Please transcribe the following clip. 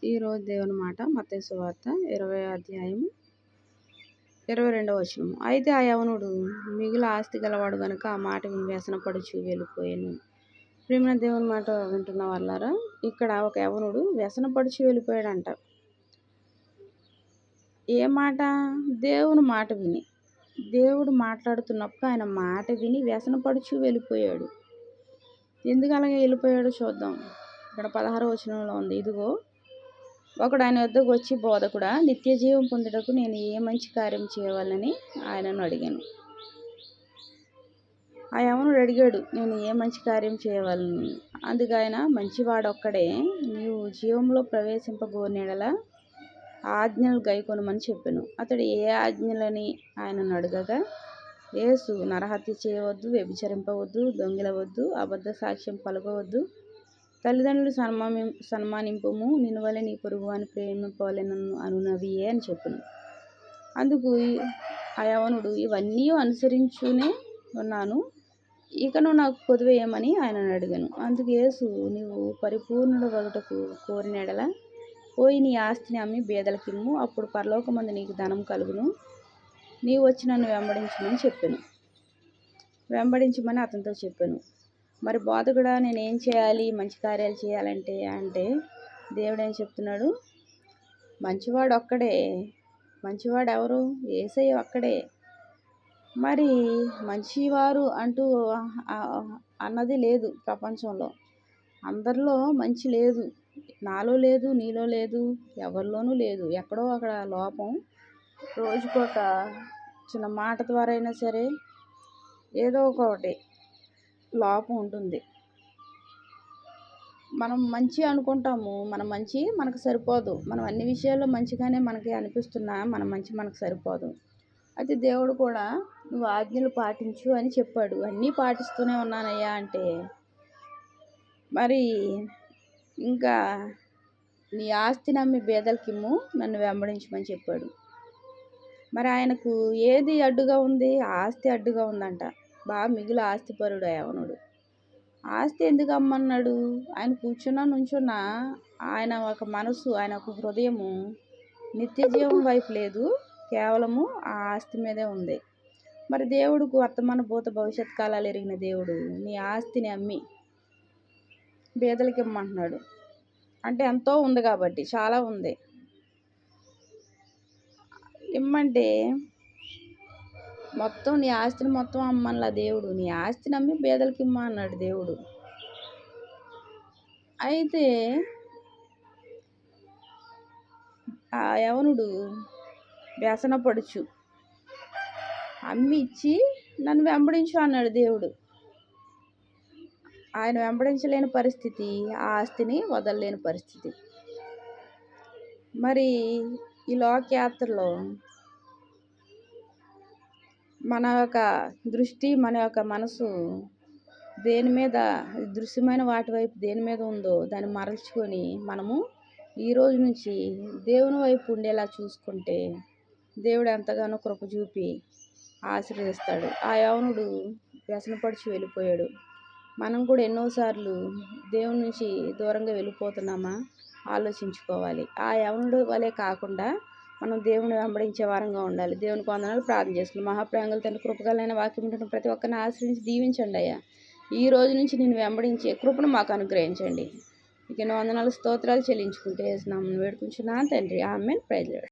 ఈరోజు దేవుని మాట మత్తయి సువార్త 20వ అధ్యాయం 22వ వచనం. అయితే ఆ యవనుడు మిగుల ఆస్తి గలవాడు గనుక ఆ మాట విని వ్యసనపడుచు వెళ్ళిపోయాను. ప్రియమైన దేవుని మాట వింటున్న వాళ్ళారా, ఇక్కడ ఒక యవనుడు వ్యసనపడుచు వెళ్ళిపోయాడంట. ఏ మాట? దేవుని మాట విని. దేవుడు మాట్లాడుతున్నప్పుడు ఆయన మాట విని వ్యసనపడుచు వెళ్ళిపోయాడు. ఎందుకు అలాగే వెళ్ళిపోయాడో చూద్దాం. ఇక్కడ 16వ వచనంలో ఉంది, ఇదిగో ఒకడు ఆయన వద్దకు వచ్చి, బోధకుడా, నిత్య జీవం పొందుటకు నేను ఏ మంచి కార్యం చేయవాలని ఆయనను అడిగాను. ఆ యవనుడు అడిగాడు, నేను ఏ మంచి కార్యం చేయవాలని. అందుకు ఆయన, మంచివాడొక్కడే, నీవు జీవంలో ప్రవేశింపగోరినెడల ఆజ్ఞలు గైకొనమని చెప్పాను. అతడు ఏ ఆజ్ఞలని ఆయనను అడగగా, యేసు, నరహత్య చేయవద్దు, వ్యభిచరింపవద్దు, దొంగిలవద్దు, అబద్ధ సాక్ష్యం పలకవద్దు, తల్లిదండ్రులు సన్మానింపుము, నిన్ను వలె నీ పొరుగువాని ప్రేమింపవలెను అనునవియే అని చెప్పాను. అందుకు ఆ యవనుడు, ఇవన్నీ అనుసరించునే ఉన్నాను, ఇకను నాకు కొదువేయమని ఆయనను అడిగాను. అందుకు యేసు, నీవు పరిపూర్ణుడు వగుటకు కోరినెడల పోయి నీ ఆస్తిని అమ్మి బీదలకిమ్ము, అప్పుడు పరలోకమందు నీకు ధనం కలుగును, నీవు వచ్చి నన్ను వెంబడించమని అతనితో చెప్పాను. మరి బోధకుడా, నేనేం చేయాలి మంచి కార్యాలు చేయాలంటే అంటే దేవుడు ఏం చెప్తున్నాడు? మంచివాడు ఒక్కడే. మంచివాడు ఎవరు? యేసయ్య ఒక్కడే. మరి మంచివారు అంటూ అన్నది లేదు ప్రపంచంలో. అందరిలో మంచి లేదు. నాలో లేదు, నీలో లేదు, ఎవరిలోనూ లేదు. ఎక్కడో అక్కడ లోపం. రోజుకొక చిన్న మాట ద్వారా అయినా సరే ఏదో ఒకటి లోపం ఉంటుంది. మనం మంచి అనుకుంటాము, మన మంచి మనకు సరిపోదు. మనం అన్ని విషయాల్లో మంచిగానే మనకి అనిపిస్తున్నా మన మంచి మనకు సరిపోదు. అయితే దేవుడు కూడా నువ్వు ఆజ్ఞలు పాటించు అని చెప్పాడు. అన్నీ పాటిస్తూనే ఉన్నానయ్యా అంటే మరి ఇంకా నీ ఆస్తి నమ్మి బేదలకిమ్ము, నన్ను వెంబడించమని చెప్పాడు. మరి ఆయనకు ఏది అడ్డుగా ఉంది? ఆస్తి అడ్డుగా ఉందంట. బాగా మిగులు ఆస్తిపరుడు యవనుడు. ఆస్తి ఎందుకు అమ్మన్నాడు? ఆయన కూర్చున్నా నుంచున్నా ఆయన ఒక మనసు, ఆయన ఒక హృదయము నిత్య జీవం వైపు లేదు, కేవలము ఆ ఆస్తి మీదే ఉంది. మరి దేవుడుకు వర్తమాన భూత భవిష్యత్ కాలాలు ఎరిగిన దేవుడు నీ ఆస్తిని అమ్మి బీదలకి ఇమ్మంటున్నాడు. అంటే ఎంతో ఉంది కాబట్టి, చాలా ఉంది. ఇమ్మంటే మొత్తం నీ ఆస్తిని మొత్తం అమ్మన్లా దేవుడు. నీ ఆస్తిని అమ్మి బేదలకి ఇమ్మ అన్నాడు దేవుడు. అయితే ఆ యవనుడు వ్యసనపడుచు అమ్మి ఇచ్చి నన్ను వెంబడించు అన్నాడు దేవుడు. ఆయన వెంబడించలేని పరిస్థితి, ఆ ఆస్తిని వదలలేని పరిస్థితి. మరి ఈ లోకయాత్రలో మన యొక్క దృష్టి, మన యొక్క మనసు దేని మీద, దృశ్యమైన వాటి వైపు దేని మీద ఉందో దాన్ని మరల్చుకొని మనము ఈ రోజు నుంచి దేవుని వైపు ఉండేలా చూసుకుంటే దేవుడు ఎంతగానో కృప చూపి ఆశీర్వదిస్తాడు. ఆ యవనుడు వ్యసనపడిచి వెళ్ళిపోయాడు. మనం కూడా ఎన్నోసార్లు దేవుని నుంచి దూరంగా వెళ్ళిపోతున్నామా ఆలోచించుకోవాలి. ఆ యవనుడు వలె కాకుండా మనం దేవుని వెంబడించే వారంగా ఉండాలి. దేవునికి వందనాలు. ప్రార్థన చేసుకుని, మహాప్రేమగల తండ్రి, కృపగలైన వాక్యం వింటున్న ప్రతి ఒక్కరిని ఆశ్రయించి దీవించండి అయ్యా. ఈ రోజు నుంచి నేను వెంబడించే కృపను మాకు అనుగ్రహించండి. ఇక వందనాలు స్తోత్రాలు చెల్లించుకుంటే యేసు నామమున వేడుకుంటున్నాను తండ్రి. ఆమేన్. Praise lord.